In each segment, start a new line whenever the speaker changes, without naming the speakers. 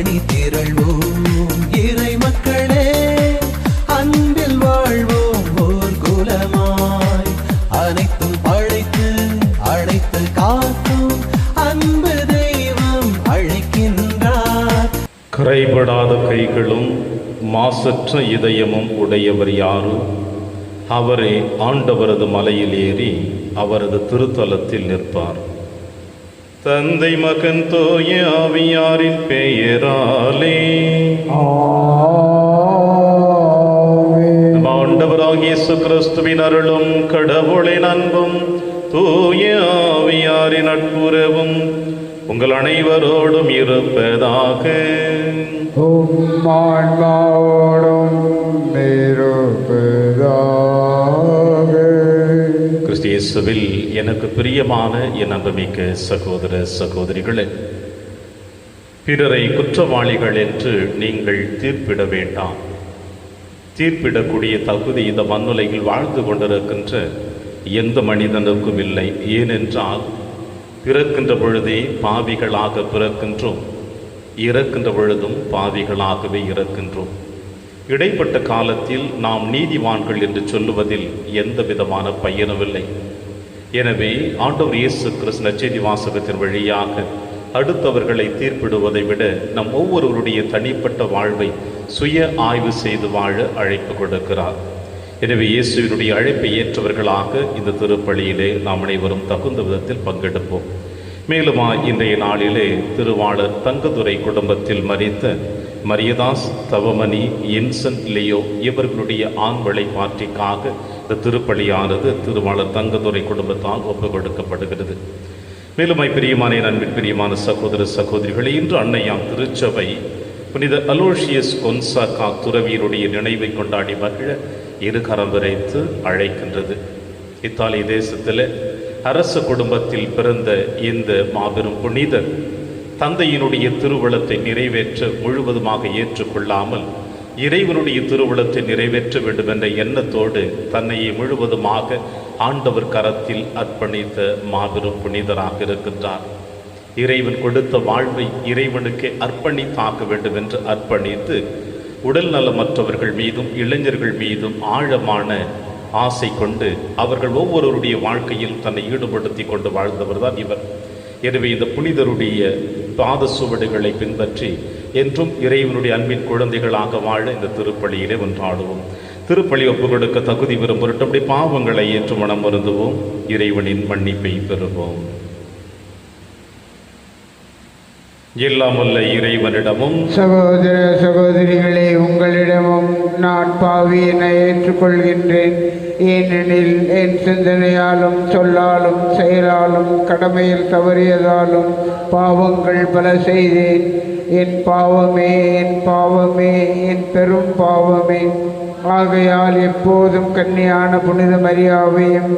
அணி திரள்வோம் இறை மக்களே, அன்பில் வாழ்வோம் ஓர் குலமாய். அனைத்தும் படைத்து அழைத்து காக்கும் அன்பு தெய்வம் அழைக்கின்றார்.
கரைபடாத கைகளும் மாசற்ற இதயமும் உடையவர் யாரு? அவரே ஆண்டவரது மலையில் ஏறி அவரது திருத்தலத்தில் நிற்பார். தந்தை மகன் தூய ஆவியாரின் பெயராலே ஆண்டவராகிய இயேசு கிறிஸ்துவின் அருளும் கடவுளின் அன்பும் தூய ஆவியாரின் நட்புறவும் உங்கள் அனைவரோடும் இருப்பதாக. கிறிஸ்து இயேசுவில் எனக்கு பிரியமான என் அன்புமிக்க சகோதர சகோதரிகளே, பிறரை குற்றவாளிகள் என்று நீங்கள் தீர்ப்பிட வேண்டாம். தீர்ப்பிடக்கூடிய தகுதி இந்த மண்ணுலகில் வாழ்ந்து கொண்டிருக்கின்ற எந்த மனிதனுக்கும் இல்லை. ஏனென்றால் பிறக்கின்ற பொழுதே பாவிகளாக பிறக்கின்றோம், இறக்கின்ற பொழுதும் பாவிகளாகவே இறக்கின்றோம். இடைப்பட்ட காலத்தில் நாம் நீதிவான்கள் என்று சொல்லுவதில் எந்த விதமான பயனுமில்லை. எனவே ஆண்டவர் இயேசு கிறிஸ்து நற்செய்தி வாசகத்தின் வழியாக அடுத்தவர்களை தீர்ப்பிடுவதை விட நம் ஒவ்வொருவருடைய தனிப்பட்ட வாழ்வை சுய ஆய்வு செய்து வாழ அழைப்பு கொடுக்கிறார். எனவே இயேசுவினுடைய அழைப்பை ஏற்றவர்களாக இந்த திருப்பலியிலே நாம் அனைவரும் தகுந்த விதத்தில் பங்கெடுப்போம். மேலும் இன்றைய நாளிலே திருவாளர் தங்கதுரை குடும்பத்தில் மரித்த மரியதாஸ், தவமணி, இன்சன்ட், லியோ இவர்களுடைய ஆண்வளை பாற்றிக்காக இந்த திருப்பலியானது திருவாளர் தங்கதுரை குடும்பத்தால் ஒப்புக் கொடுக்கப்படுகிறது. மேலும் பிரியமான அன்பின் பிரியமான சகோதர சகோதரிகளை, இன்று அன்னையாம் திருச்சபை புனித அலோஷியஸ் கொன்சாகா துறவியருடைய நினைவை கொண்டாடி மகிழ இருகரம் விரைத்து அழைக்கின்றது. இத்தாலிய தேசத்தில் அரச குடும்பத்தில் பிறந்த இந்த மாபெரும் புனிதர் தந்தையினுடைய திருவுளத்தை நிறைவேற்ற முழுவதுமாக ஏற்றுக்கொள்ளாமல் இறைவனுடைய திருவுளத்தை நிறைவேற்ற வேண்டும் என்ற எண்ணத்தோடு தன்னையே முழுவதுமாக ஆண்டவர் கரத்தில் அர்ப்பணித்த மாபெரும் புனிதராக இருக்கின்றார். இறைவன் கொடுத்த வாழ்வை இறைவனுக்கு அர்ப்பணித்தாக்க வேண்டும் என்று அர்ப்பணித்து உடல் நலமற்றவர்கள் மீதும் இளைஞர்கள் மீதும் ஆழமான ஆசை கொண்டு அவர்கள் ஒவ்வொருவருடைய வாழ்க்கையில் தன்னை ஈடுபடுத்தி கொண்டு வாழ்ந்தவர் தான் இவர். எனவே இந்த புனிதருடைய பாத சுவடுகளை பின்பற்றி என்றும் இறைவனுடைய அன்பின் குழந்தைகளாக வாழ இந்த திருப்பலியிலே ஒன்றாடுவோம். திருப்பலி ஒப்புக் கொடுக்க தகுதி பெறும் பொருட்டு நம்முடைய பாவங்களை ஏற்று மனம் வருந்துவோம். இறைவனின் மன்னிப்பை பெறுவோம். எல்லாம் வல்ல இறைவனிடமும்
சகோதர சகோதரிகளே, உங்களிடமும் நான் பாவியினை ஏற்றுக்கொள்கின்றேன். ஏனெனில் என் சிந்தனையாலும் சொல்லாலும் செயலாலும் கடமையில் தவறியதாலும் பாவங்கள் பல செய்தேன். என் பாவமே, என் பாவமே, என் பெரும் பாவமே. ஆகையால் எப்போதும் கன்னியான புனித மரியாவையும்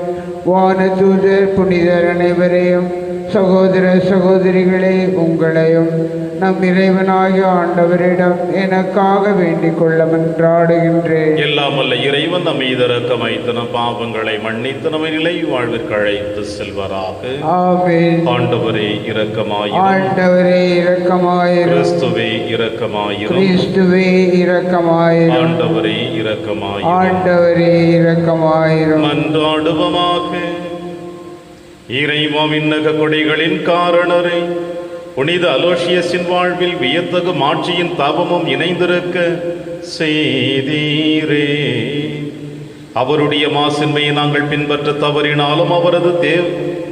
வானதூதர் புனிதர் அனைவரையும் சகோதர சகோதரிகளே உங்களையும் நம் இறைவனாகிய ஆண்டவரிடம் எனக்காக வேண்டிக் கொள்ள மன்றாடுகின்றேன்.
எல்லாம் வல்ல இறைவன் நம் மீது இரக்கமாய்த்து நம் பாவங்களை மன்னித்து நம்மை நிலை வாழ்விற்கு அழைத்து செல்வராக.
ஆமென்.
ஆண்டவரே இரக்கமாயிரும்.
ஆண்டவரே இரக்கமாயிரும்.
கிறிஸ்துவே இரக்கமாயிரும்.
கிறிஸ்துவே இரக்கமாயிரும்.
ஆண்டவரே இரக்கமாயிரும்.
ஆண்டவரே இரக்கமாயிரும்.
மன்றாடுவோமாக. இறைவா, விண்ணக கொடைகளின் காரணரை புனித அலோஷியஸின் வாழ்வில் வியத்தகு மாட்சியின் தாபமும் இணைந்திருக்க செய்தீரே. அவருடைய மாசின்மையை நாங்கள் பின்பற்ற தவறினாலும் அவரது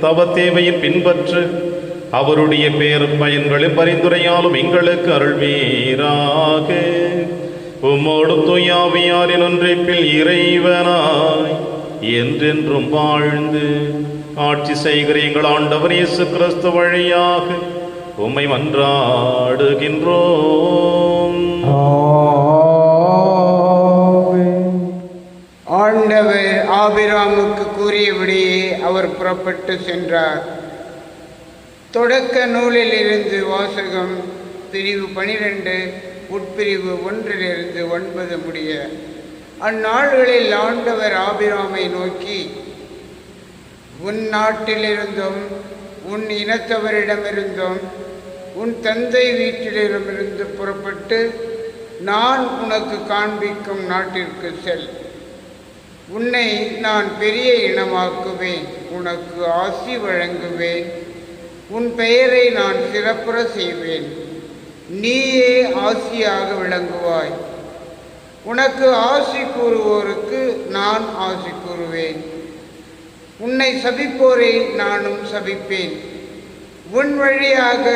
தவ தேவையை பின்பற்று அவருடைய பேர் பயன்களின் பரிந்துரையாலும் எங்களுக்கு அருள்வீராக. உம்மோடும் தூயாவியாரின் ஒன்றைப்பில் இறைவனாய் என்றென்றும் வாழ்ந்து ஆட்சி செய்கிற எங்கள் ஆண்டவர் இயேசு கிறிஸ்து வழியாக உம்மை மன்றாடுகின்றோம்.
ஆண்டவர் ஆபிராமுக்கு கூறியபடியே அவர் புறப்பட்டு சென்றார். தொடக்க நூலில் இருந்து வாசகம். பிரிவு 12 உட்பிரிவு 1 9 முடிய. அந்நாள்களில் ஆண்டவர் ஆபிராமை நோக்கி, உன் நாட்டிலிருந்தும் உன் இனத்தவரிடமிருந்தும் உன் தந்தை வீட்டிலிருந்து புறப்பட்டு நான் உனக்கு காண்பிக்கும் நாட்டிற்கு செல். உன்னை நான் பெரிய இனமாக்குவேன், உனக்கு ஆசி வழங்குவேன், உன் பெயரை நான் சிறப்புற செய்வேன், நீயே ஆசியாக விளங்குவாய். உனக்கு ஆசி கூறுவோருக்கு நான் ஆசி கூறுவேன், உன்னை சபிப்போரை நானும் சபிப்பேன். உன் வழியாக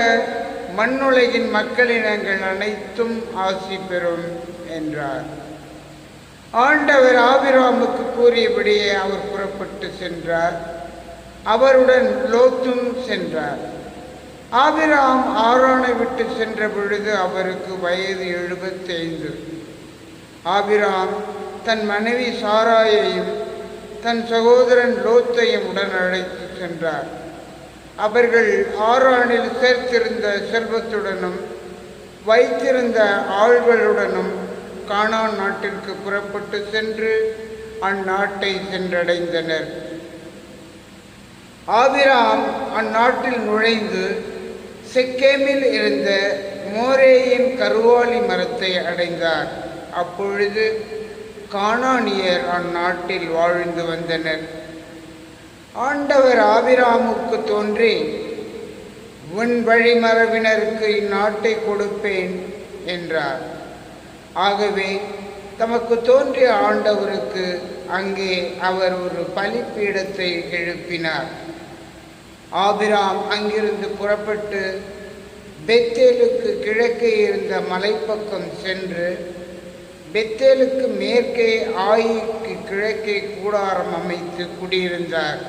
மண்ணுலகின் மக்களினங்கள் அனைத்தும் ஆசி பெறும் என்றார். ஆண்டவர் ஆபிராமுக்கு கூறியபடியே அவர் புறப்பட்டு சென்றார். அவருடன் லோத்தும் சென்றார். ஆபிராம் ஆரோனை விட்டு சென்ற பொழுது அவருக்கு வயது 75. ஆபிராம் தன் மனைவி சாராயையும் தன் சகோதரன் லோத்தையும் உடன் அழைத்து சென்றார். அவர்கள் ஆரோனில் சேர்த்திருந்த செல்வத்துடனும் வைத்திருந்த ஆள்களுடனும் கானான் நாட்டிற்கு புறப்பட்டு சென்று அந்நாட்டை சென்றடைந்தனர். ஆபிராம் அந்நாட்டில் நுழைந்து செக்கேமில் இருந்த மோரேயின் கருவாலி மரத்தை அடைந்தார். அப்பொழுது கானானியர் அந்நாட்டில் வாழ்ந்து வந்தனர். ஆண்டவர் ஆபிராமுக்கு தோன்றி, உன் வழிமரபினருக்கு இந்நாட்டை கொடுப்பேன் என்றார். ஆகவே தமக்கு தோன்றிய ஆண்டவருக்கு அங்கே அவர் ஒரு பலிப்பீடத்தை எழுப்பினார். ஆபிராம் அங்கிருந்து புறப்பட்டு பெத்தேலுக்கு கிழக்கே இருந்த மலைப்பக்கம் சென்று பெத்தேலுக்கு மேற்கே ஆயிக்கு கிழக்கே கூடாரம் அமைத்து குடியிருந்தார்.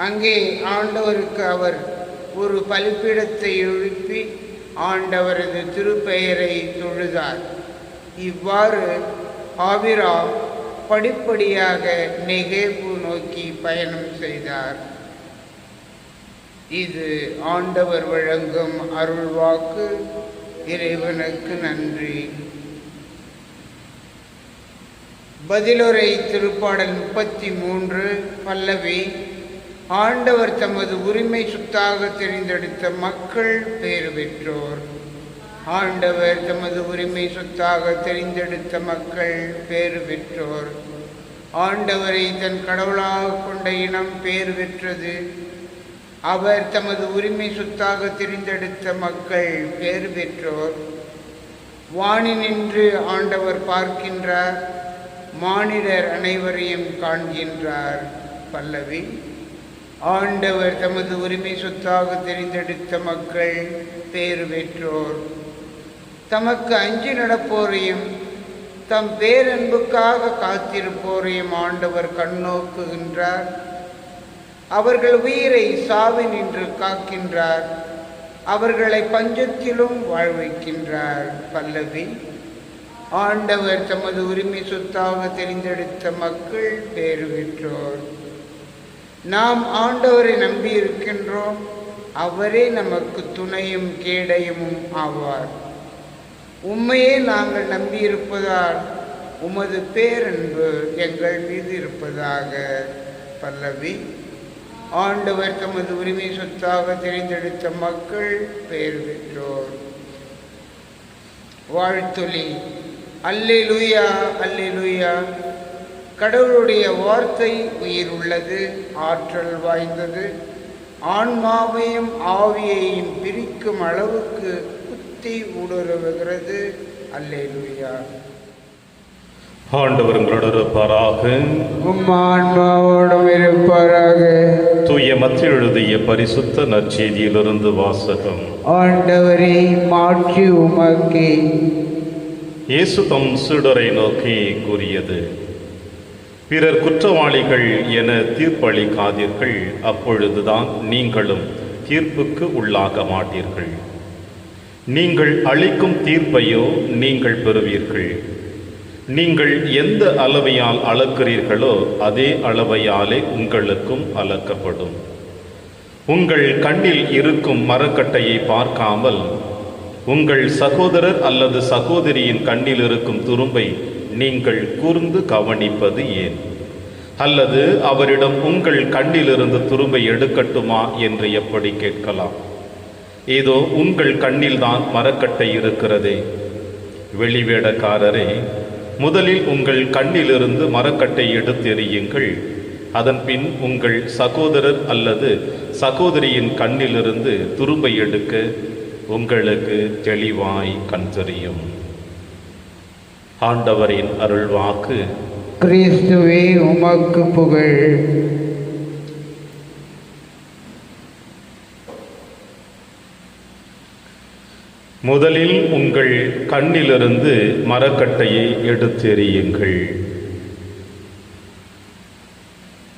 அங்கே ஆண்டவருக்கு அவர் ஒரு பலிப்பீடத்தை எழுப்பி ஆண்டவரது திருப்பெயரை தொழுதார். இவ்வாறு ஆபிராம் படிப்படியாக நெகேபு நோக்கி பயணம் செய்தார். இது ஆண்டவர் வழங்கும் அருள்வாக்கு. இறைவனுக்கு நன்றி. பதிலுரை திருப்பாடல் 33 பல்லவி. ஆண்டவர் தமது உரிமை சொத்தாக தெரிந்தெடுத்த மக்கள் பேறு பெற்றோர். ஆண்டவர் தமது உரிமை சொத்தாக தெரிந்தெடுத்த மக்கள் பேறு பெற்றோர். ஆண்டவரை தன் கடவுளாக கொண்ட இனம் பேறு பெற்றது. அவர் தமது உரிமை சொத்தாக தெரிந்தெடுத்த மக்கள் பேறு பெற்றோர். வானினின்று ஆண்டவர் பார்க்கின்றார், மானிடர் அனைவரையும் காண்கின்றார். பல்லவி. ஆண்டவர் தமது உரிமை சொத்தாக தெரிந்தெடுத்த மக்கள் பேறு பெற்றோர். தமக்கு அஞ்சி நடப்போரையும் தம் பேரன்புக்காக காத்திருப்போரையும் ஆண்டவர் கண்ணோக்குகின்றார். அவர்கள் உயிரை சாவினின்று காக்கின்றார். அவர்களை பஞ்சத்திலும் வாழ்விக்கின்றார். பல்லவி. ஆண்டவர் தமது உரிமை சொத்தாக தெரிந்தெடுத்த மக்கள் பேறு பெற்றோர். நாம் ஆண்டவரை நம்பியிருக்கின்றோம். அவரே நமக்கு துணையும் கேடயமும் ஆவார். உம்மையே நாங்கள் நம்பியிருப்பதால் உமது பேரன்பு எங்கள் மீது இருப்பதாக. பல்லவி. ஆண்டவர் தமது உரிமை சொத்தாக தெரிந்தெடுத்த மக்கள் பேறு பெற்றோர். வாழ்த்தொலி. அல்லேலூயா, அல்லேலூயா. கடவுளுடைய வார்த்தை உயிர் உள்ளது, ஆற்றல் வாய்ந்தது, ஆன்மாவையும் ஆவியையும் பிரிக்கும் அளவுக்கு குத்தி ஊடுருவுகிறது. அல்லேலூயா.
ஆண்டவர் உங்களோடு இருப்பாராக.
ஆன்மாவோடும் இருப்பாராக.
தூய மத்திய எழுதிய பரிசுத்த நற்செய்தியிலிருந்து வாசகம்.
ஆண்டவரே மாற்றி உமக்கே.
இயேசு தம் சீடரை நோக்கி கூறியது, பிறர் குற்றவாளிகள் என தீர்ப்பளிக்காதீர்கள், அப்பொழுதுதான் நீங்களும் தீர்ப்புக்கு உள்ளாக மாட்டீர்கள். நீங்கள் அளிக்கும் தீர்ப்பையோ நீங்கள் பெறுவீர்கள். நீங்கள் எந்த அளவையால் அளக்கிறீர்களோ அதே அளவையாலே உங்களுக்கும் அளக்கப்படும். உங்கள் கண்ணில் இருக்கும் மரக்கட்டையை பார்க்காமல் உங்கள் சகோதரர் அல்லது சகோதரியின் கண்ணில் இருக்கும் துரும்பை நீங்கள் கூர்ந்து கவனிப்பது ஏன்? அல்லது அவரிடம் உங்கள் கண்ணிலிருந்து துரும்பை எடுக்கட்டுமா என்று எப்படி கேட்கலாம்? ஏதோ உங்கள் கண்ணில்தான் மரக்கட்டை இருக்கிறதே. வெளிவேடக்காரரே, முதலில் உங்கள் கண்ணிலிருந்து மரக்கட்டை எடுத்தெறியுங்கள். அதன் பின் உங்கள் சகோதரர் அல்லது சகோதரியின் கண்ணிலிருந்து துரும்பை எடுக்க உங்களுக்கு தெளிவாய் கண் தெரியும். ஆண்டவரின் அருள்வாக்கு.
கிறிஸ்துவே உமக்கு புகழ்.
முதலில் உங்கள் கண்ணிலிருந்து மரக்கட்டையை எடுத்தெறியுங்கள்.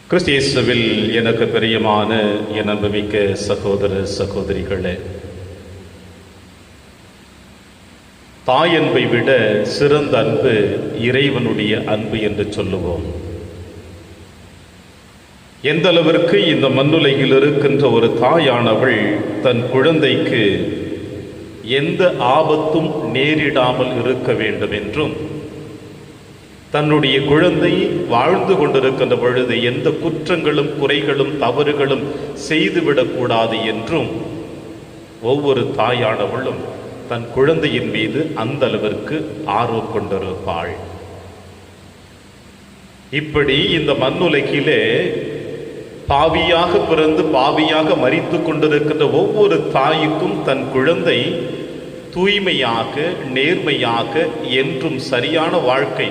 கிறிஸ்து இயேசுவில் எனக்கு பிரியமான என் அன்புமிக்க சகோதர சகோதரிகளே, தாய் அன்பை விட சிறந்த அன்பு இறைவனுடைய அன்பு என்று சொல்லுவோம். எந்த அளவிற்கு இந்த மண்ணுலகில் இருக்கின்ற ஒரு தாயானவள் தன் குழந்தைக்கு எந்த ஆபத்தும் நேரிடாமல் இருக்க வேண்டும் என்றும், தன்னுடைய குழந்தை வாழ்ந்து கொண்டிருக்கின்ற பொழுது எந்த குற்றங்களும் குறைகளும் தவறுகளும் செய்துவிடக்கூடாது என்றும் ஒவ்வொரு தாயானவளும் தன் குழந்தையின் மீது அந்த அளவிற்கு ஆர்வம் கொண்டிருப்பாள். இப்படி இந்த மண்ணுலகிலே பாவியாக பிறந்து பாவியாக மரித்து கொண்டிருக்கின்ற ஒவ்வொரு தாய்க்கும் தன் குழந்தை தூய்மையாக நேர்மையாக என்றும் சரியான வாழ்க்கை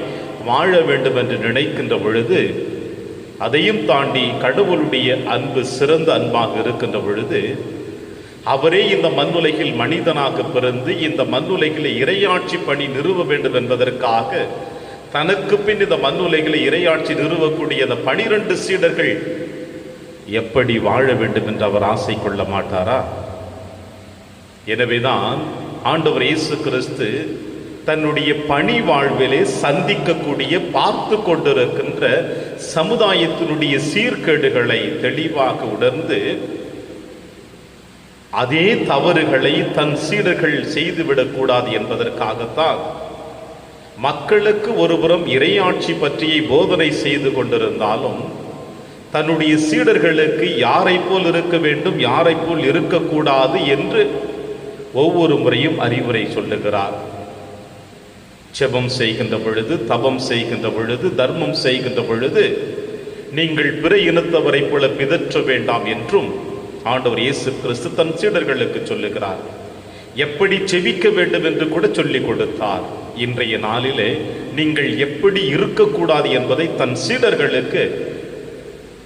வாழ வேண்டும் என்று நினைக்கின்ற பொழுது, அதையும் தாண்டி கடவுளுடைய அன்பு சிறந்த அன்பாக இருக்கின்ற பொழுது, அவரே இந்த மண்ணுலகில் மனிதனாக பிறந்து இந்த மண்ணுலகில் இறையாட்சி பணி நிறுவ வேண்டும் என்பதற்காக தனக்கு பின் இந்த மண்ணுலகில் இறையாட்சி நிறுவக்கூடிய அந்த 12 சீடர்கள் எப்படி வாழ வேண்டும் என்று அவர் ஆசை கொள்ள மாட்டாரா? எனவேதான் ஆண்டவர் இயேசு கிறிஸ்து தன்னுடைய பணி வாழ்விலே சந்திக்கக்கூடிய பார்த்து கொண்டிருக்கின்ற சமுதாயத்தினுடைய சீர்கேடுகளை தெளிவாக உணர்ந்து அதே தவறுகளை தன் சீடர்கள் செய்துவிடக்கூடாது என்பதற்காகத்தான் மக்களுக்கு ஒருபுறம் இறையாட்சி பற்றிய போதனை செய்து கொண்டிருந்தாலும் தன்னுடைய சீடர்களுக்கு யாரை போல் இருக்க வேண்டும் யாரை போல் இருக்கக்கூடாது என்று ஒவ்வொரு முறையும் அறிவுரை சொல்லுகிறார். செபம் செய்கின்ற பொழுது, தபம் செய்கின்ற பொழுது, தர்மம் செய்கின்ற பொழுது நீங்கள் பிற இனத்தவரை போல பிதற்ற வேண்டாம் என்றும் ஆண்டவர் இயேசு கிறிஸ்து தன் சீடர்களுக்கு சொல்லுகிறார். எப்படி செபிக்க வேண்டும் என்று கூட சொல்லிக் கொடுத்தார். இன்றைய நாளிலே நீங்கள் எப்படி இருக்கக்கூடாது என்பதை தன் சீடர்களுக்கு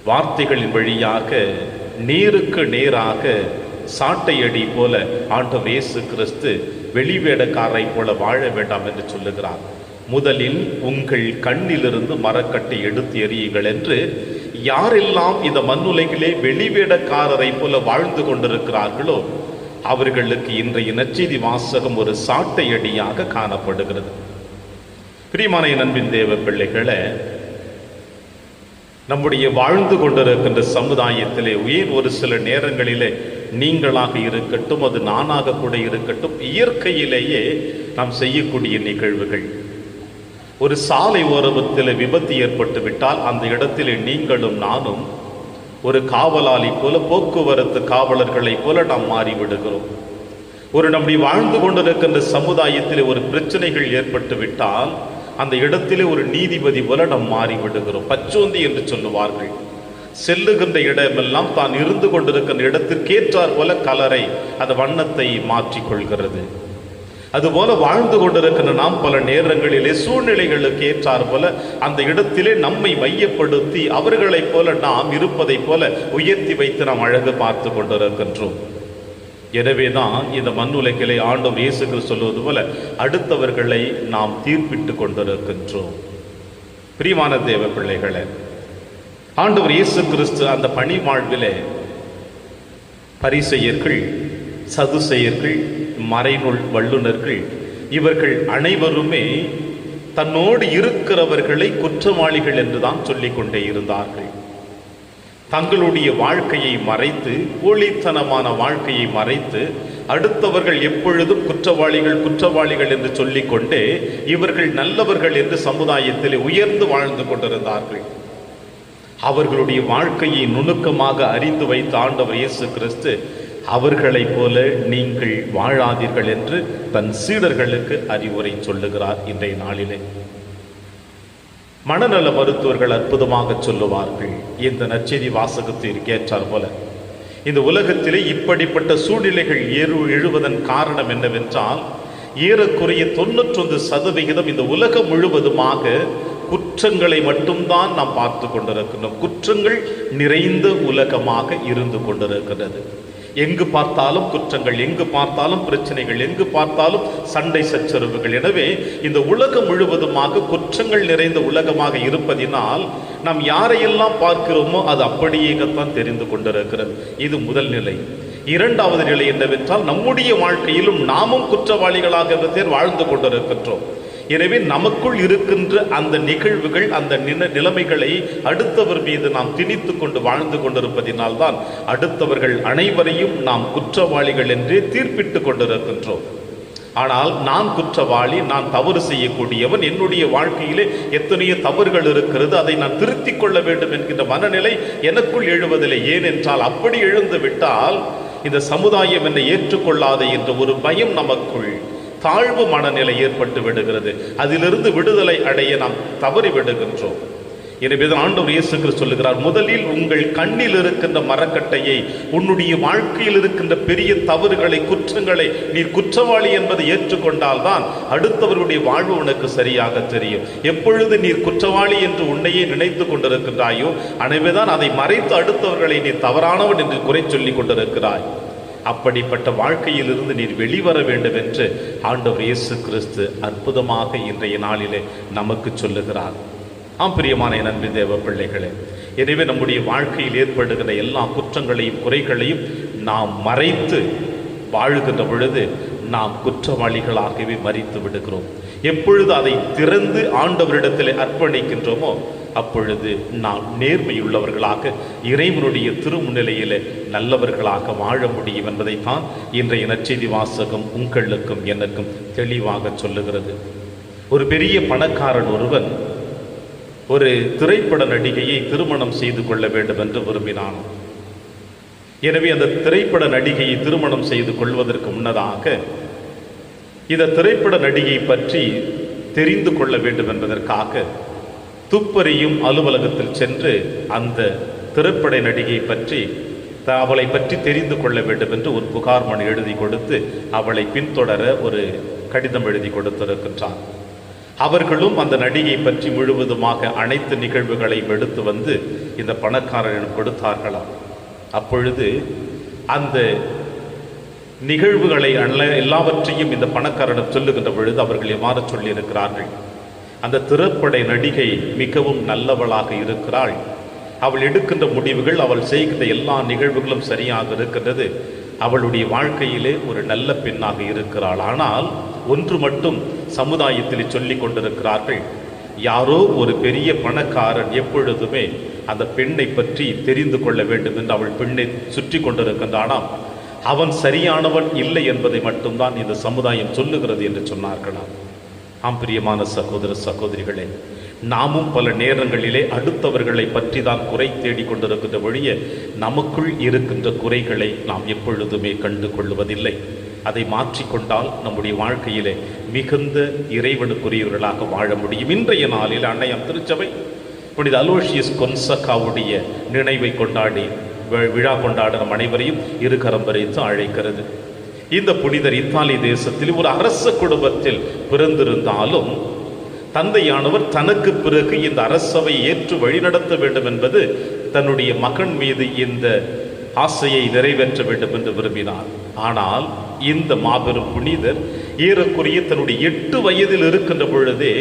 வார்த்தைகளின் வழியாக நேருக்கு நேராக சாட்டையடி போல ஆண்டவர் இயேசு கிறிஸ்து வெளிவேடக்காரை போல வாழ வேண்டாம் என்று சொல்லுகிறார். முதலில் உங்கள் கண்ணிலிருந்து மரக்கட்டை எடுத்து எறியுங்கள் என்று யாரெல்லாம் இந்த மண்ணுலகிலே வெளிவேடக்காரரை போல வாழ்ந்து கொண்டிருக்கிறார்களோ அவர்களுக்கு இன்றைய நற்செய்தி வாசகம் ஒரு சாட்டையடியாக காணப்படுகிறது. பிரியமான என் அன்பின் தேவ பிள்ளைகளே, நம்முடைய வாழ்ந்து கொண்டிருக்கின்ற சமுதாயத்திலே ஒரு சில நேரங்களிலே நீங்களாக இருக்கட்டும், அது நானாக கூட இருக்கட்டும், இயற்கையிலேயே நாம் செய்யக்கூடிய நிகழ்வுகள். ஒரு சாலை ஓரத்தில் விபத்து ஏற்பட்டு விட்டால் அந்த இடத்திலே நீங்களும் நானும் ஒரு காவலாளி போல, போக்குவரத்து காவலர்களை போல நாம் மாறிவிடுகிறோம். ஒரு நம்முடைய வாழ்ந்து கொண்டிருக்கின்ற சமுதாயத்தில் ஒரு பிரச்சனைகள் ஏற்பட்டு விட்டால் அந்த இடத்திலே ஒரு நீதிபதி போல நாம் மாறிவிடுகிறோம். பச்சோந்தி என்று சொல்லுவார்கள். செல்லுகின்ற இடமெல்லாம் தான் இருந்து கொண்டிருக்கின்ற இடத்திற்கேற்றார் போல கலரை, அந்த வண்ணத்தை மாற்றிக்கொள்கிறது. அதுபோல வாழ்ந்து கொண்டிருக்கின்ற நாம் பல நேரங்களிலே சூழ்நிலைகளுக்கு ஏற்றார் போல அந்த இடத்திலே நம்மை மையப்படுத்தி அவர்களைப் போல நாம் இருப்பதை போல உயர்த்தி வைத்து நாம் அழகு பார்த்து கொண்டிருக்கின்றோம். எனவேதான் இந்த மண்ணுலகிலே ஆண்டவர் இயேசு கிறிஸ்து சொல்வது போல அடுத்தவர்களை நாம் தீர்ப்பிட்டு கொண்டிருக்கின்றோம். பிரியமான தேவ பிள்ளைகளே, ஆண்டவர் இயேசு கிறிஸ்து அந்த பணி வாழ்விலே பரிசேயர்கள், சதுசேயர்கள், மறைநூல் வல்லுநர்கள் இவர்கள் அனைவருமே தன்னோடு இருக்கிறவர்களை குற்றவாளிகள் என்றுதான் சொல்லிக் கொண்டே இருந்தார்கள். தங்களுடைய வாழ்க்கையை மறைத்து, போலித்தனமான வாழ்க்கையை மறைத்து, அடுத்தவர்கள் எப்பொழுதும் குற்றவாளிகள் குற்றவாளிகள் என்று சொல்லிக்கொண்டே இவர்கள் நல்லவர்கள் என்று சமுதாயத்தில் உயர்ந்து வாழ்ந்து கொண்டிருந்தார்கள். அவர்களுடைய வாழ்க்கையை நுணுக்கமாக அறிந்து வைத்த ஆண்டவர் இயேசு கிறிஸ்து அவர்களைப் போல நீங்கள் வாழாதீர்கள் என்று தன் சீடர்களுக்கு அறிவுரை சொல்லுகிறார் இன்றைய நாளிலே. மனநல மருத்துவர்கள் அற்புதமாக சொல்லுவார்கள், இந்த நற்செய்தி வாசகத்திற்கு ஏற்றார் போல இந்த உலகத்திலே இப்படிப்பட்ட சூழ்நிலைகள் எழுவதன் காரணம் என்னவென்றால், ஏறக்குறைய 91% இந்த உலகம் முழுவதுமாக குற்றங்களை மட்டும்தான் நாம் பார்த்து கொண்டிருக்கிறோம். குற்றங்கள் நிறைந்த உலகமாக இருந்து கொண்டிருக்கிறது. எங்கு பார்த்தாலும் குற்றங்கள், எங்கு பார்த்தாலும் பிரச்சனைகள், எங்கு பார்த்தாலும் சண்டை சச்சரவுகள். எனவே இந்த உலகம் முழுவதுமாக குற்றங்கள் நிறைந்த உலகமாக இருப்பதினால் நாம் யாரையெல்லாம் பார்க்கிறோமோ அது அப்படியேதான் தெரிந்து கொண்டிருக்கிறது. இது முதல் நிலை. இரண்டாவது நிலை என்னவென்றால், நம்முடைய வாழ்க்கையிலும் நாமும் குற்றவாளிகளாக வாழ்ந்து கொண்டிருக்கின்றோம். எனவே நமக்குள் இருக்கின்ற அந்த நிகழ்வுகள், அந்த நிலைமைகளை அடுத்தவர் மீது நாம் திணித்து கொண்டு வாழ்ந்து கொண்டிருப்பதினால் தான் அடுத்தவர்கள் அனைவரையும் நாம் குற்றவாளிகள் என்றே தீர்ப்பிட்டு கொண்டிருக்கின்றோம். ஆனால் நான் குற்றவாளி, நான் தவறு செய்யக்கூடியவன், என்னுடைய வாழ்க்கையிலே எத்தனையோ தவறுகள் இருக்கிறது, அதை நான் திருத்திக் கொள்ள வேண்டும் என்கின்ற மனநிலை எனக்குள் எழுவதில்லை. ஏனென்றால் அப்படி எழுந்து விட்டால் இந்த சமுதாயம் என்னை ஏற்றுக்கொள்ளாது என்ற ஒரு பயம் நமக்குள், தாழ்வு மனநிலை ஏற்பட்டு விடுகிறது. அதிலிருந்து விடுதலை அடைய நாம் தவறி விடுகின்றோம். எனவே ஆண்டவர் இயேசு கிறிஸ்து சொல்லுகிறார், முதலில் உங்கள் கண்ணில் இருக்கின்ற மரக்கட்டையை, உன்னுடைய வாழ்க்கையில் இருக்கின்ற பெரிய தவறுகளை, குற்றங்களை, நீ குற்றவாளி என்பதை ஏற்றுக்கொண்டால் தான் அடுத்தவருடைய வாழ்வு உனக்கு சரியாக தெரியும். எப்பொழுது நீர் குற்றவாளி என்று உன்னையே நினைத்து கொண்டிருக்கின்றாயோ அனைவதான் அதை மறைத்து அடுத்தவர்களை நீ தவறானவன் என்று குறை சொல்லிக் கொண்டிருக்கிறாய். அப்படிப்பட்ட வாழ்க்கையிலிருந்து நீர் வெளிவர வேண்டும் என்று ஆண்டவர் இயேசு கிறிஸ்து அற்புதமாக இன்றைய நாளிலே நமக்கு சொல்லுகிறார். பிரியமான என் அன்பின் தேவ பிள்ளைகளே, எனவே நம்முடைய வாழ்க்கையில் ஏற்படுகிற எல்லா குற்றங்களையும் குறைகளையும் நாம் மறைத்து வாழுகின்ற பொழுது நாம் குற்றவாளிகளாகவே மறித்து விடுகிறோம். எப்பொழுது அதை திறந்து ஆண்டவரிடத்தில் அர்ப்பணிக்கின்றோமோ அப்பொழுது நாம் நேர்மையுள்ளவர்களாக இறைவனுடைய திருமுன்னிலையிலே நல்லவர்களாக வாழ முடியும் என்பதைத்தான் இன்றைய நற்செய்தி வாசகம் உங்களுக்கும் எனக்கும் தெளிவாக சொல்லுகிறது. ஒரு பெரிய பணக்காரன் ஒருவன் ஒரு திரைப்பட நடிகையை திருமணம் செய்து கொள்ள வேண்டும் என்று விரும்பினான். எனவே அந்த திரைப்பட நடிகையை திருமணம் செய்து கொள்வதற்கு முன்னதாக இந்த திரைப்பட நடிகை பற்றி தெரிந்து கொள்ள வேண்டும் என்பதற்காக துப்பறியும் அலுவலகத்தில் சென்று அந்த திரைப்பட நடிகை பற்றி அவளை பற்றி தெரிந்து கொள்ள வேண்டும் என்று ஒரு புகார் மனு எழுதி கொடுத்து அவளை பின்தொடர ஒரு கடிதம் எழுதி கொடுத்திருக்கின்றார். அவர்களும் அந்த நடிகை பற்றி முழுவதுமாக அனைத்து நிகழ்வுகளையும் எடுத்து வந்து இந்த பணக்காரரிடம் கொடுத்தார்களாம். அப்பொழுது அந்த நிகழ்வுகளை எல்லாவற்றையும் இந்த பணக்காரரிடம் சொல்லுகின்ற பொழுது அவர்கள் எவ்வாறு சொல்லியிருக்கிறார்கள், அந்த திரைப்பட நடிகை மிகவும் நல்லவளாக இருக்கிறாள், அவள் எடுக்கின்ற முடிவுகள், அவள் செய்கின்ற எல்லா நிகழ்வுகளும் சரியாக இருக்கின்றது, அவளுடைய வாழ்க்கையிலே ஒரு நல்ல பெண்ணாக இருக்கிறாள். ஆனால் ஒன்று மட்டும் சமுதாயத்தில் சொல்லி கொண்டிருக்கிறார்கள், யாரோ ஒரு பெரிய பணக்காரன் எப்பொழுதுமே அந்த பெண்ணை பற்றி தெரிந்து கொள்ள வேண்டும் என்று அவள் பெண்ணை சுற்றி கொண்டிருக்கின்றானாம், அவன் சரியானவன் இல்லை என்பதை மட்டும்தான் இந்த சமுதாயம் சொல்லுகிறது என்று சொன்னார்களாம். பிரியமான சகோதர சகோதரிகளே, நாமும் பல நேரங்களிலே அடுத்தவர்களை பற்றி தான் குறை தேடி கொண்டிருக்கின்ற வழிய நமக்குள் இருக்கின்ற குறைகளை நாம் எப்பொழுதுமே கண்டு கொள்வதில்லை. அதை மாற்றிக்கொண்டால் நம்முடைய வாழ்க்கையிலே மிகுந்த இறைவனுக்குரியவர்களாக வாழ முடியும். இன்றைய நாளில் அன்னையம் திருச்சபை புனித அலோஷியஸ் கொன்சகாவுடைய நினைவை கொண்டாடி விழா கொண்டாட நம் அனைவரையும் இருகரம் வரைத்து அழைக்கிறது. இந்த புனிதர் இத்தாலி தேசத்தில் ஒரு அரச குடும்பத்தில் பிறந்திருந்தாலும் தந்தையானவர் தனக்கு பிறகு இந்த அரசவை ஏற்று வழிநடத்த வேண்டும் என்பது தன்னுடைய மகன் மீது இந்த ஆசையை நிறைவேற்ற வேண்டும் என்று விரும்பினார். ஆனால் இந்த மாபெரும் புனிதர் ஏறக்குறைய தன்னுடைய 8 வயதில் இருக்கின்ற பொழுதே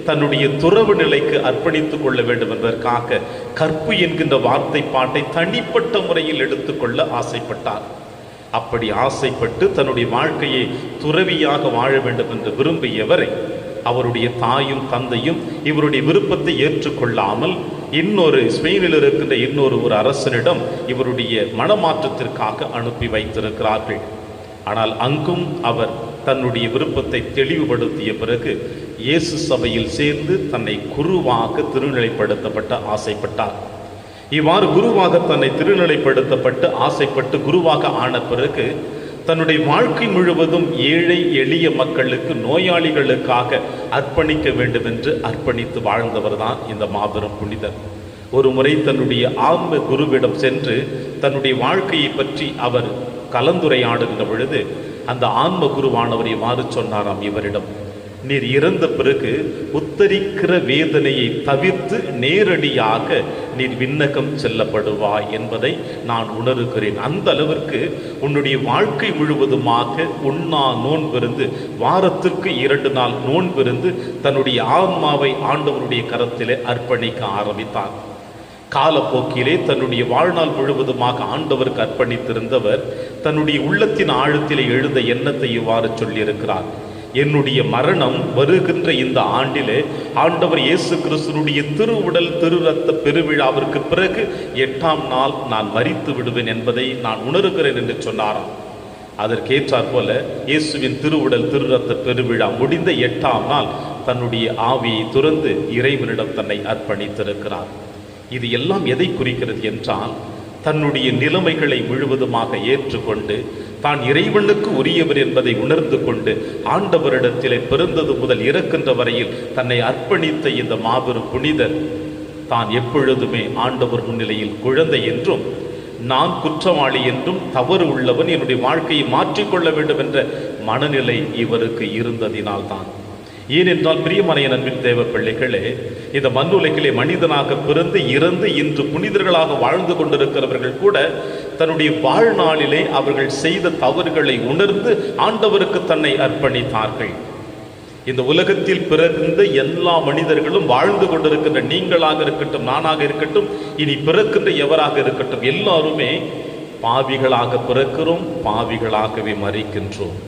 தன்னுடைய துறவு நிலைக்கு அர்ப்பணித்துக் கொள்ள வேண்டும் என்பதற்காக கற்பு என்கின்ற வார்த்தை பாட்டை தனிப்பட்ட முறையில் எடுத்துக்கொள்ள ஆசைப்பட்டார். அப்படி ஆசைப்பட்டு தன்னுடைய வாழ்க்கையை துறவியாக வாழ வேண்டும் என்று விரும்பியவரை அவருடைய தாயும் தந்தையும் இவருடைய விருப்பத்தை ஏற்றுக்கொள்ளாமல் ஸ்பெயினில் இருக்கின்ற இன்னொரு அரசனிடம் இவருடைய மனமாற்றத்திற்காக அனுப்பி வைத்திருக்கிறார்கள். ஆனால் அங்கும் அவர் தன்னுடைய விருப்பத்தை தெளிவுபடுத்திய பிறகு இயேசு சபையில் சேர்ந்து தன்னை குருவாக திருநிலைப்படுத்தப்பட்ட ஆசைப்பட்டார். இவ்வாறு குருவாக தன்னை திருநிலைப்படுத்தப்பட்டு ஆசைப்பட்டு குருவாக ஆன பிறகு தன்னுடைய வாழ்க்கை முழுவதும் ஏழை எளிய மக்களுக்கு, நோயாளிகளுக்காக அர்ப்பணிக்க வேண்டும் என்று அர்ப்பணித்து வாழ்ந்தவர் தான் இந்த மாபெரும் புனிதர். ஒரு முறை தன்னுடைய ஆன்ம குருவிடம் சென்று தன்னுடைய வாழ்க்கையை பற்றி அவர் கலந்துரையாடுகின்ற பொழுது அந்த ஆன்ம குருவானவர் இவ்வாறு சொன்னாராம் இவரிடம், நீர் இறந்த பிறகு உத்தரிக்கிற வேதனையை தவிர்த்து நேரடியாக நீர் விண்ணகம் செல்லப்படுவாய் என்பதை நான் உணர்கிறேன். அந்த அளவிற்கு உன்னுடைய வாழ்க்கை முழுவதுமாக உண்ணா நோன்பிருந்து, வாரத்திற்கு 2 நாள் நோன்பிருந்து தன்னுடைய ஆன்மாவை ஆண்டவருடைய கரத்திலே அர்ப்பணிக்க ஆரம்பித்தார். காலப்போக்கிலே தன்னுடைய வாழ்நாள் முழுவதுமாக ஆண்டவருக்கு அர்ப்பணித்திருந்தவர் தன்னுடைய உள்ளத்தின் ஆழத்திலே எழுந்த எண்ணத்தை இவ்வாறு சொல்லியிருக்கிறார். என்னுடைய மரணம் வருகின்ற இந்த ஆண்டிலே ஆண்டவர் இயேசு கிறிஸ்துனுடைய திருவுடல் திருரத்த பெருவிழாவிற்கு பிறகு 8ஆம் நாள் நான் மரித்து விடுவேன் என்பதை நான் உணர்கிறேன் என்று சொன்னாராம். அதற்கேற்றாற் போல இயேசுவின் திருவுடல் திருரத்த பெருவிழா முடிந்த 8ஆம் நாள் தன்னுடைய ஆவியை துறந்து இறைவனிடம் தன்னை அர்ப்பணித்திருக்கிறார். இது எல்லாம் எதை குறிக்கிறது என்றால், தன்னுடைய நிலைமைகளை முழுவதுமாக ஏற்றுக்கொண்டு தான் இறைவனுக்கு உரியவர் என்பதை உணர்ந்து கொண்டு ஆண்டவரிடத்திலே பிறந்தது முதல் இறக்கின்ற வரையில் தன்னை அர்ப்பணித்த இந்த மாபெரும் புனிதர் தான் எப்பொழுதுமே ஆண்டவர் முன்னிலையில் குழந்தை என்றும், நான் குற்றவாளி என்றும், தவறு உள்ளவன், என்னுடைய வாழ்க்கையை மாற்றிக்கொள்ள வேண்டும் என்ற மனநிலை இவருக்கு இருந்ததினால்தான். ஏனென்றால் பிரியமான அன்பின் தேவ பிள்ளைகளே, இந்த மண்ணுலகிலே மனிதனாக பிறந்து இறந்து இன்று புனிதர்களாக வாழ்ந்து கொண்டிருக்கிறவர்கள் கூட தன்னுடைய வாழ்நாளிலே அவர்கள் செய்த தவறுகளை உணர்ந்து ஆண்டவருக்கு தன்னை அர்ப்பணித்தார்கள். இந்த உலகத்தில் பிறந்த எல்லா மனிதர்களும் வாழ்ந்து கொண்டிருக்கின்ற நீங்களாக இருக்கட்டும், நானாக இருக்கட்டும், இனி பிறக்கின்ற எவராக இருக்கட்டும், எல்லாருமே பாவிகளாக பிறக்கிறோம், பாவிகளாகவே மரிக்கின்றோம்.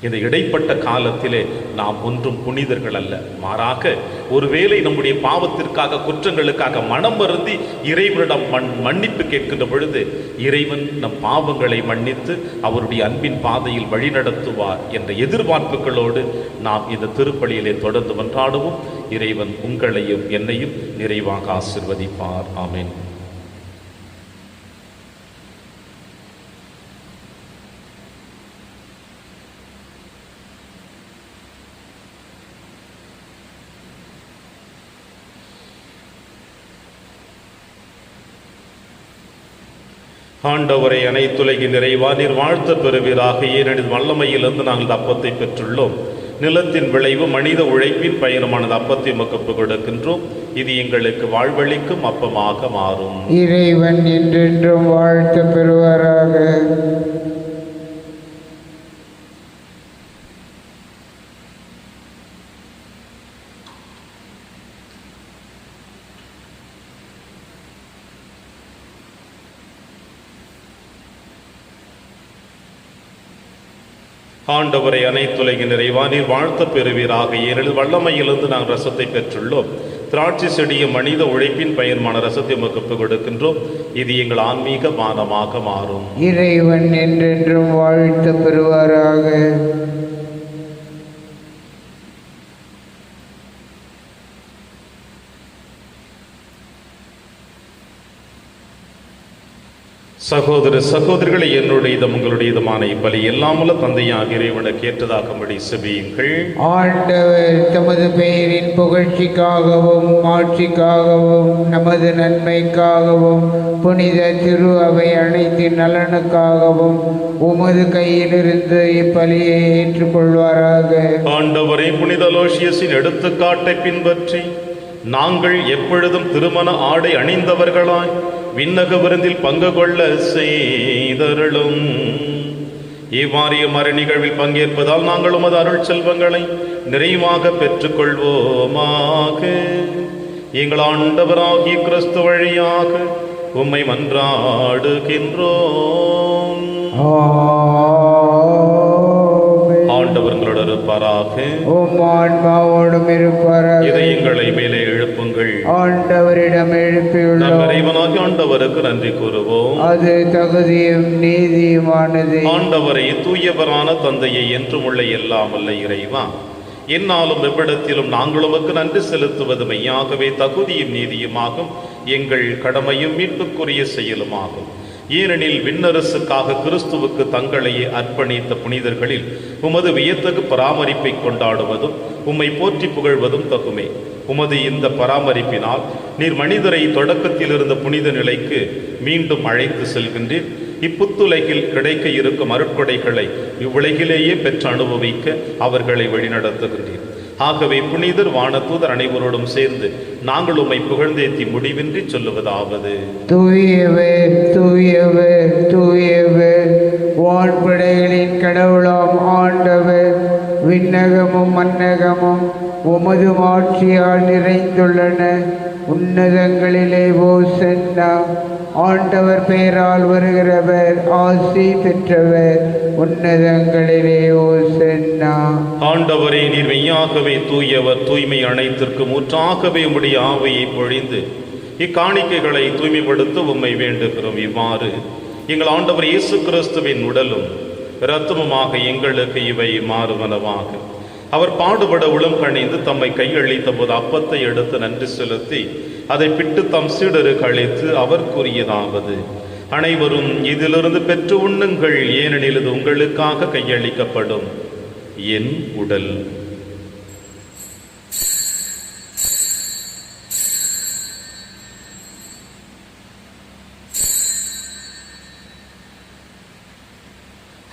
இந்த இடைப்பட்ட காலத்திலே நாம் ஒன்றும் புனிதர்கள் அல்ல. மாறாக ஒருவேளை நம்முடைய பாவத்திற்காக, குற்றங்களுக்காக மனம் வருந்தி இறைவனிடம் மன்னிப்பு கேட்கின்ற பொழுது இறைவன் நம் பாவங்களை மன்னித்து அவருடைய அன்பின் பாதையில் வழிநடத்துவார் என்ற எதிர்பார்ப்புகளோடு நாம் இந்த திருப்பலியிலே தொடர்ந்து மன்றாடுவோம். இறைவன் உங்களையும் என்னையும் நிறைவாக ஆசிர்வதிப்பார். ஆமென். ஆண்டவரை அனைத்துலகின் நிறைவா நீர் வாழ்த்த பெறுவீராக. ஏனெனில் வல்லமையிலிருந்து நாங்கள் அப்பத்தை பெற்றுள்ளோம். நிலத்தின் விளைவு மனித உழைப்பின் பயணமானது அப்பத்தை உமக்கு கொடுக்கின்றோம். இது எங்களுக்கு வாழ்வளிக்கும் அப்பமாக மாறும்.
இறைவன் என்றென்றும் வாழ்த்த பெறுவாராக.
ஆண்டவரை அனைத்துலகின் நிறைவா நீர் வாழ்த்த பெறுவீராக. ஏனெனில் வல்லமையிலிருந்து நாங்கள் ரசத்தை பெற்றுள்ளோம். திராட்சை செடிய மனித உழைப்பின் பயன்மான ரசத்தை உமக்கு கொடுக்கின்றோம். இது எங்கள் ஆன்மீக பானமாக மாறும்.
இறைவன் என்றென்றும் வாழ்த்த பெறுவாராக.
சகோதர சகோதரிகளை, என்னுடையதும் உங்களுடையதுமான இப்பலி எல்லாமுள்ள தந்தையாக இறைவனுக்கு ஏற்றதாகும்படி செபியுங்கள்.
ஆண்டவர் தமது பெயரின் புகழ்ச்சிக்காகவும் ஆட்சிக்காகவும் நமது நன்மைக்காகவும் புனித திரு அவை அனைத்தின் நலனுக்காகவும் உமது கையிலிருந்து இப்பலியை ஏற்றுக்கொள்வாராக.
ஆண்டவரை புனித அலோசியஸின் எடுத்துக்காட்டை பின்பற்றி நாங்கள் எப்பொழுதும் திருமண ஆடை அணிந்தவர்களாய் விண்ணக விருந்தில் பங்கு கொள்ள செய்தருளும். இவ்வாறிய மறை நிகழ்வில் பங்கேற்பதால் நாங்கள் உமது அருள் செல்வங்களை நிறைவாக பெற்றுக்கொள்வோமாக. எங்கள் ஆண்டவராகிய கிறிஸ்து வழியாக உம்மை மன்றாடுகின்றோம். ஆண்டவர்களோடு இருப்பாராக.
ஆன்மாவோடும் இருப்பாராக.
இதயங்களை மேலே எழுப்புங்கள்.
ஆண்டவரிடம் எழுப்பியுள்ளோம்.
இறைவனாகிய ஆண்டவருக்கு நன்றி கூறுவோம்.
அது தகுதியும் நீதியுமானது.
ஆண்டவரை தூயவரான தந்தையை என்றும் உள்ள எல்லாம் அல்ல இறைவா, என்னாலும் எவ்விடத்திலும் நாங்கள் உமக்கு நன்றி செலுத்துவது மெய்யாகவே தகுதியும் நீதியுமாகும். எங்கள் கடமையும் மீட்புக்குரிய செயலுமாகும். ஏனெனில் விண்ணரசுக்காக கிறிஸ்துவுக்கு தங்களையே அர்ப்பணித்த புனிதர்களில் உமது வியத்தகு பராமரிப்பை கொண்டாடுவதும் உம்மை போற்றி புகழ்வதும் தகுமே. உமது இந்த பராமரிப்பினால் நீர் மனிதரை தொடக்கத்தில் இருந்த புனித நிலைக்கு மீண்டும் அழைத்து செல்கின்றீர். இப்புத்துலகில் கிடைக்க இருக்கும் அருட்கொடைகளை இவ்வுலகிலேயே பெற்று அனுபவிக்க அவர்களை வழிநடத்துகின்றீர். ஆகவே புனிதர் வானதூதர் அனைவரோடும் சேர்ந்து நாங்கள் உம்மை புகழ்ந்தேத்தி முடிவின்றி சொல்லுவதாவது:
தூயவர் தூயவர் தூயவர், வான்படைகளின் கடவுளாம் ஆண்டவர், விண்ணகமும் மன்னகமும் உமது மாட்சியால் நிறைந்துள்ளன. உன்னதங்களிலே ஓசன்னா. ஆண்டவர் பெயரால் வருகிறவர் ஆசி பெற்றவர். உன்னதங்களிலே ஓசன்னா.
ஆண்டவரே, நீர் மெய்யாகவே தூயவர், தூய்மை அனைத்திற்கு ஊற்றாகவே உம்முடைய ஆவியை பொழிந்து இக்காணிக்கைகளை தூய்மைப்படுத்த உம்மை வேண்டுகிறோம். இவ்வாறு எங்கள் ஆண்டவர் இயேசு கிறிஸ்துவின் உடலும் இரத்தமுமாக எங்களுக்கு இவை மாறுவனவாக. அவர் பாடுபட உளம் கணிந்து தம்மை கையளித்த போது அப்பத்தை எடுத்து நன்றி செலுத்தி அதை பிட்டு தம் சீடருக்கு அளித்து அவர் கூறியதாவது: அனைவரும் இதிலிருந்து பெற்று உண்ணுங்கள், ஏனெனில் இது உங்களுக்காக கையளிக்கப்படும் என் உடல்.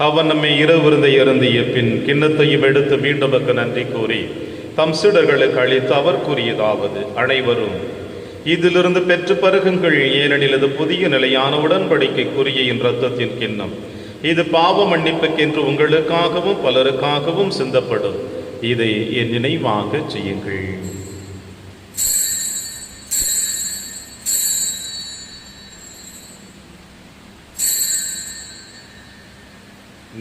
அவன் நம்மை இரவு விருந்தை அருந்திய பின் கிண்ணத்தையும் எடுத்து மீண்டும் நன்றி கூறி தம் சீடர்களுக்கு அளித்து அவர் கூறியதாவது: அனைவரும் இதிலிருந்து பெற்று பருகுங்கள், ஏனெனில் இது புதிய நிலையான உடன்படிக்கைக்குரிய என் இரத்தத்தின் கிண்ணம். இது பாவ மன்னிப்புக்கென்று உங்களுக்காகவும் பலருக்காகவும் சிந்தப்படும். இதை என் நினைவாக செய்யுங்கள்.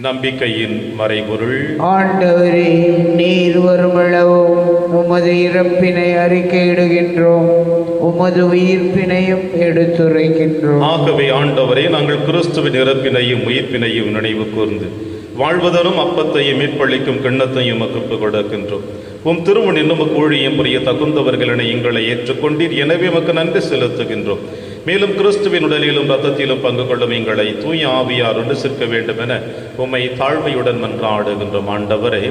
நம்பிக்கையின் மறைபொருள்.
ஆண்டவரே, நீர் வருமளவும் உமது இறப்பினை அறிக்கையிடுகின்றோம், உமது உயிர்ப்பினையும் எடுத்துரைக்கின்றோம்.
ஆகவே ஆண்டவரே, நாங்கள் கிறிஸ்துவின் இறப்பினையும் உயிர்ப்பினையும் நினைவு கூர்ந்து வாழ்வதரும் அப்பத்தையும் மீட்பளிக்கும் கிண்ணத்தையும் உமக்கு கொடுக்கின்றோம். உம் திருமணம் உமக்கு ஊழியம் புரிய தகுந்தவர்களினை எங்களை ஏற்றுக்கொண்டீர். எனவே உமக்கு நன்றி செலுத்துகின்றோம். மேலும் கிறிஸ்துவின் உடலிலும் இரத்தத்திலும் பங்கு கொள்ளும் எங்களை தூய ஆவியார் ஒன்று சேர்க்க வேண்டும் என உம்மை தாழ்மையுடன் மன்றாடுகின்றோம். ஆண்டவரே,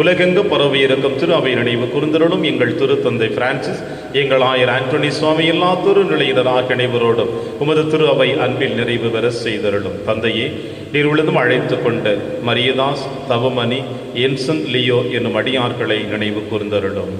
உலகெங்கு பரவி இருக்கும் திரு அவை நினைவு கூர்ந்தருளும். எங்கள் திருத்தந்தை பிரான்சிஸ், எங்கள் ஆயர் ஆண்டனி சுவாமி, எல்லா திருநிலையினராக அனைவரோடும் உமது திரு அவை அன்பில் நிறைவு பெற செய்தருளும். தந்தையே, நீர் உழுதும் அழைத்து கொண்ட மரியதாஸ், தவமணி, என்சன், லியோ என்னும் அடியார்களை நினைவு கூர்ந்தருளும்.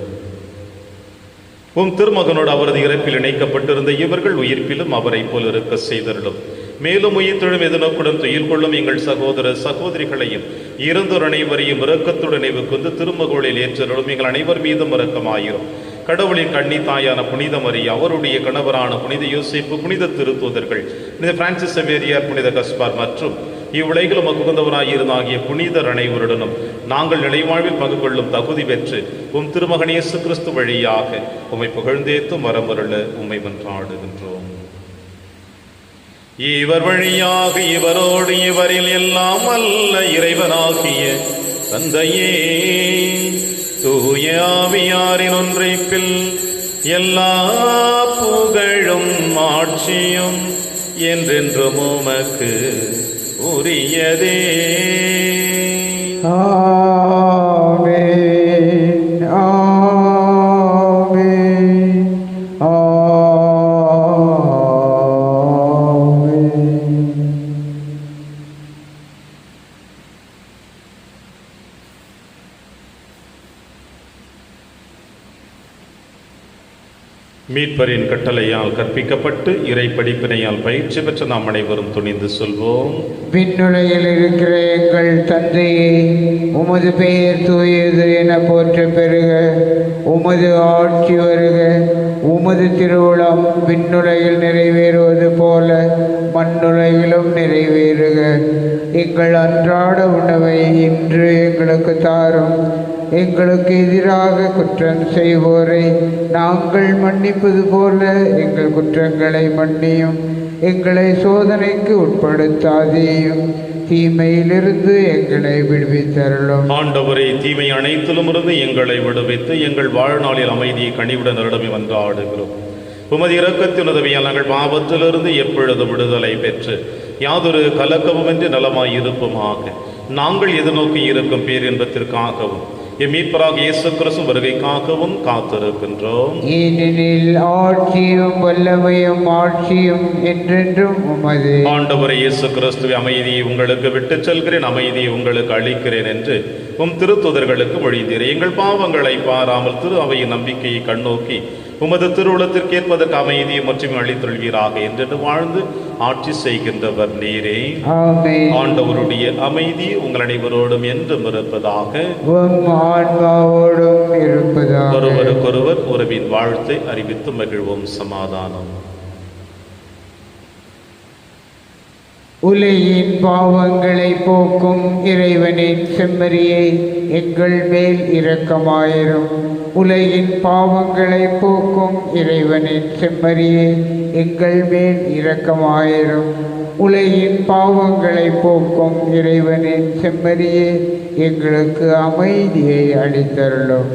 உம் திருமகனோடு அவரது இறப்பில் இணைக்கப்பட்டிருந்த இவர்கள் உயிர்ப்பிலும் அவரை போல் இருக்க செய்தருளும். மேலும் உயிர்த்தெழும் எதிர்நோக்குடன் துயில் கொள்ளும் எங்கள் சகோதர சகோதரிகளையும் இறந்தோர் அனைவரையும் இரக்கத்துடன் நினைவு கூர்ந்து திருமகளில் ஏற்றருளும். எங்கள் அனைவர் மீதும் இரக்கமாயிரும். கடவுளின் கன்னி தாயான புனித மரி, அவருடைய கணவரான புனித யோசேப்பு, புனித திருத்தூதர்கள், புனித பிரான்சிஸ் சேவியர், புனித கஸ்பார் மற்றும் இவ்வுலகிலும் மகுந்தவராயிருந்தாகிய புனிதர் அனைவருடனும் நாங்கள் நிலைவாழ்வில் பங்கு கொள்ளும் தகுதி பெற்று உம் திருமகன் இயேசு கிறிஸ்து வழியாக உம்மை புகழ்ந்தேத்தும் வரமருள உம்மை மன்றாடுகின்றோம். இவர் வழியாக இவரோடு இவரில் எல்லாம் அல்ல இறைவனாகிய தந்தையே, தூய ஆவியாரின் ஒன்றைப்பில் எல்லா புகழும் ஆட்சியும் என்றென்றும் உமக்கு உரியதே.
ஆமென், ஆமென், ஆமென்.
மீட்பரின் கட்டளையால் கற்பிக்கப்பட்டு இறை படிப்பினையால் பயிற்சி பெற்ற நாம் அனைவரும் துணிந்து சொல்வோம்.
விண்ணுலகில் இருக்கிற எங்கள் தந்தையே, உமது பெயர் தூயது என போற்ற பெறுக. உமது ஆட்சி வருக. உமது திருவுளம் விண்ணுலகில் நிறைவேறுவது போல மண்ணுலகிலும் நிறைவேறுக. எங்கள் அன்றாட உணவை இன்று எங்களுக்கு தாரும். எங்களுக்கு எதிராக குற்றம் செய்வோரை நாங்கள் மன்னிப்பது போல எங்கள் குற்றங்களை மன்னியும். எங்களை சோதனைக்கு உட்படுத்தாதேயும், தீமையிலிருந்து எங்களை விடுவித்தருளும்.
ஆண்டவரே, தீமை அனைத்திலும் இருந்து எங்களை விடுவித்து எங்கள் வாழ்நாளில் அமைதியை கனிவுடன் அருளமை மன்றாடுகிறோம். உமது இரக்கத்தின் உதவியால் நாங்கள் பாவத்திலிருந்து எப்பொழுதும் விடுதலை பெற்று யாதொரு கலக்கமுமின்றி நலமாயிருப்போமாக. நாங்கள் எதிர்நோக்கி இருக்கும் பேரின்பத்திற்காகவும் எம் மீட்பராக இயேசு கிறிஸ்து வருகைக்காகவும் காத்திருக்கின்றோம்.
ஏனெனில் ஆட்சியும் வல்லமையும் ஆட்சியும் என்றென்றும் உமது.
ஆண்டவரே இயேசு கிறிஸ்துவை அமைதியை உங்களுக்கு விட்டுச் செல்கிறேன், அமைதியை உங்களுக்கு அளிக்கிறேன் என்று உம் திருத்துதர்களுக்கு மொழிந்தீர். எங்கள் பாவங்களை பாராமல் திரு அவையின் நம்பிக்கையை கண்ணோக்கி உமது திருவுளத்திற்கு ஏற்பதற்கு அமைதியை மற்றும் அளித்தொள்வீராக என்று வாழ்ந்து ஆட்சி செய்கின்றவர் நீரே. ஆண்டவருடைய அமைதி உங்கள் அனைவரோடும் என்றும் இருப்பதாக. ஒருவருக்கொருவர் உறவின் வாழ்த்தை அறிவித்து மகிழ்வோம். சமாதானம்.
உலகின் பாவங்களை போக்கும் இறைவனின் செம்மறியை எங்கள் மேல் இரக்கமாயிரும். உலகின் பாவங்களை போக்கும் இறைவனின் செம்மறியை எங்கள் மேல் இரக்கமாயிரும். உலகின் பாவங்களை போக்கும் இறைவனின் செம்மறியை எங்களுக்கு அமைதியை அளித்தருளும்.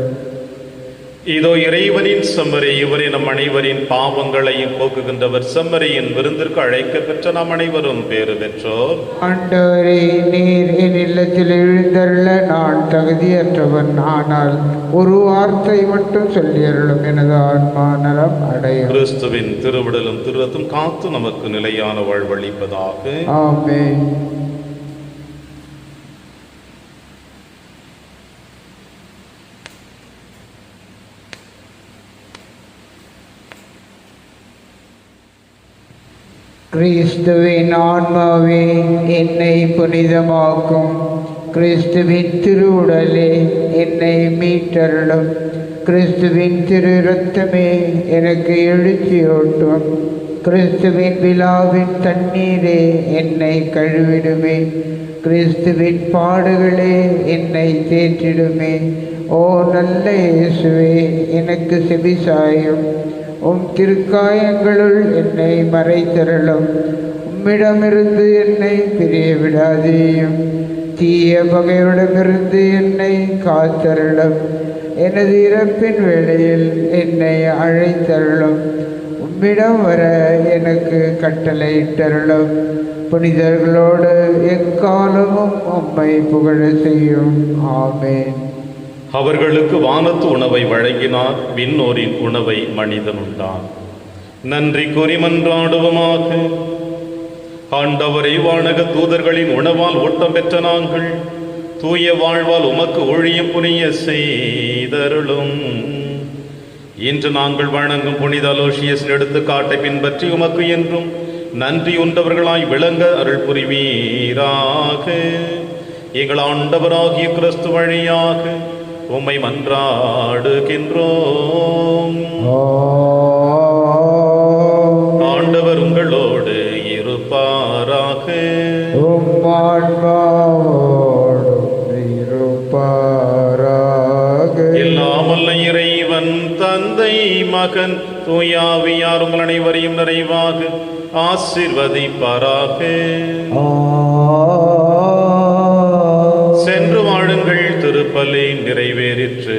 இதோ இறைவனின் செம்மறி, இவரே நம் அனைவரின் பாவங்களையும் போக்குகின்றவர். செம்மறியின் விருந்திற்கு அழைக்க பெற்ற நாம் அனைவரும் பேறு பெற்றோர்.
ஆண்டவரே, நீர் என் இல்லத்தில் எழுந்தருள நான் தகுதியற்றவன். ஆனால் ஒரு வார்த்தை மட்டும் சொல்லியருளும், எனது ஆன்மா நலம் அடையும்.
கிறிஸ்துவின் திருவிடலும் திருரத்தும் காத்து நமக்கு நிலையான வாழ்வளிப்பதாக.
ஆமென். கிறிஸ்துவின் ஆன்மாவே என்னை புனிதமாக்கும். கிறிஸ்துவின் திருவுடலே என்னை மீட்டருளும். கிறிஸ்துவின் திரு இரத்தமே எனக்கு எழுச்சியூட்டும். கிறிஸ்துவின் விழாவின் தண்ணீரே என்னை கழுவிடுமே. கிறிஸ்துவின் பாடுகளே என்னை தேற்றிடுமே. ஓ நல்ல இயேசுவே, எனக்கு செவிசாயும். உம் திருக்காயங்களுள் என்னை மறைத்தருளும். உம்மிடமிருந்து என்னை பிரிய விடாதேயும். தீய பகையோடமிருந்து என்னை காத்தருளும். எனது இறப்பின் வேளையில் என்னை அழைத்தருளும். உம்மிடம் வர எனக்கு கட்டளையிட்டருளும். புனிதர்களோடு எக்காலமும் உம்மை புகழ செய்யும். ஆமென்.
அவர்களுக்கு வானத்து உணவை வழங்கினார், விண்ணோரின் உணவை மனிதன் உண்டான். நன்றி கூறி மன்றாடுவோமாக. ஆண்டவரை, வானக தூதர்களின் உணவால் ஓட்டம் பெற்ற நாங்கள் தூய வாழ்வால் உமக்கு ஊழியம் புரிய செய்தருளும். இன்று நாங்கள் வழங்கும் புனித அலோசியஸ் எடுத்துக்காட்டை பின்பற்றி உமக்கு என்றும் நன்றி உண்டவர்களாய் விளங்க அருள் புரிவீராக. எங்கள் ஆண்டவராகிய கிறிஸ்து வழியாக உம்மை மன்றாடுகின்றோம். ஆண்டவர் உங்களோடு இருப்பாராக. எல்லாம் வல்ல இறைவன் தந்தை, மகன், தூயாவியார் உங்கள் அனைவரையும் நிறைவாக ஆசீர்வதிப்பாராக. சென்று வாழுங்கள், திருப்பலி நிறைவேறிற்று.